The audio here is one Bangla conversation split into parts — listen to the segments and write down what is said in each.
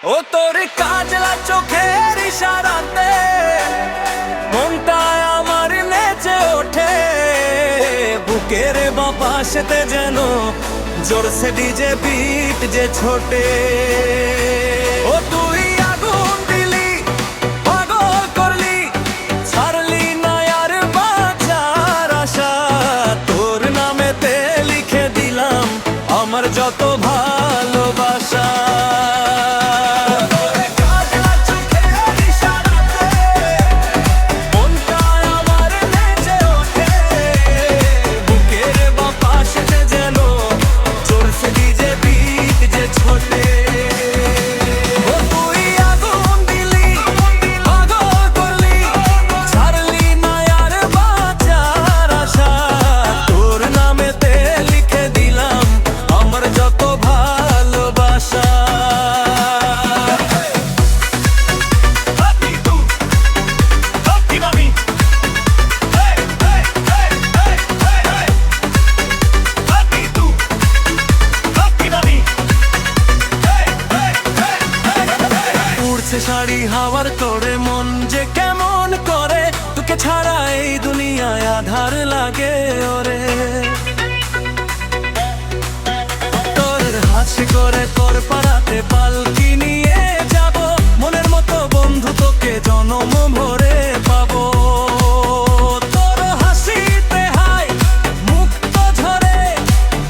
ও তোর কাজলা চোখের ইশারাতে মনটা আমার নেচে ওঠে, বুকের বাপাশেতে যেন জোরসে ডিজে বিট যে ছোটে। ও তুই আগুন দিলি, পাগল করলি, ছাড়লি না আর বাঁচার আশা। তোর নামেতে লিখে দিলাম আমার যত ভালোবাসা। শাড়ি হাওয়ার তোরে মন যে কেমন করে, তোকে ছাড়া এই দুনিয়ায় আধার লাগে ওরে। তোর হাসি করে তোর পাড়াতে পালকি নিয়ে যাব, মনের মতো বন্ধু তোকে জনম ভরে পাবো। তোর হাসিতে হাই মুক্ত ঝরে,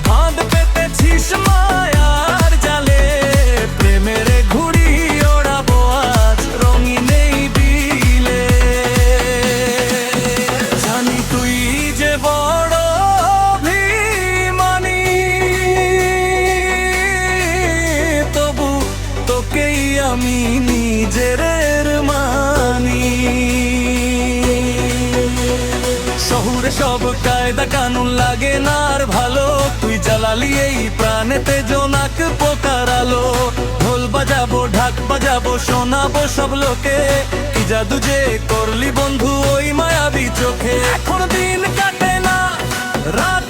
ফাঁদ পেতেছিস মায়ার জালে, প্রেমের ঘুড়ি ওড়াবো আজ রঙিন এই বিলে। জানি তুই যে বড় অভিমানী, তবু তোকেই আমি নিজের মানি। শহুরে সব কায়দা কানুন লাগে না আর ভালো, তুই জ্বালালি এই প্রাণেতে জোনাক পোকার আলো। ঢোল বাজাবো, ঢাক বাজাবো, শোনাবো সব লোকে, কি জাদু যে করলি বন্ধু ওই মায়াবী চোখে। এখন দিন কাটে না, রাত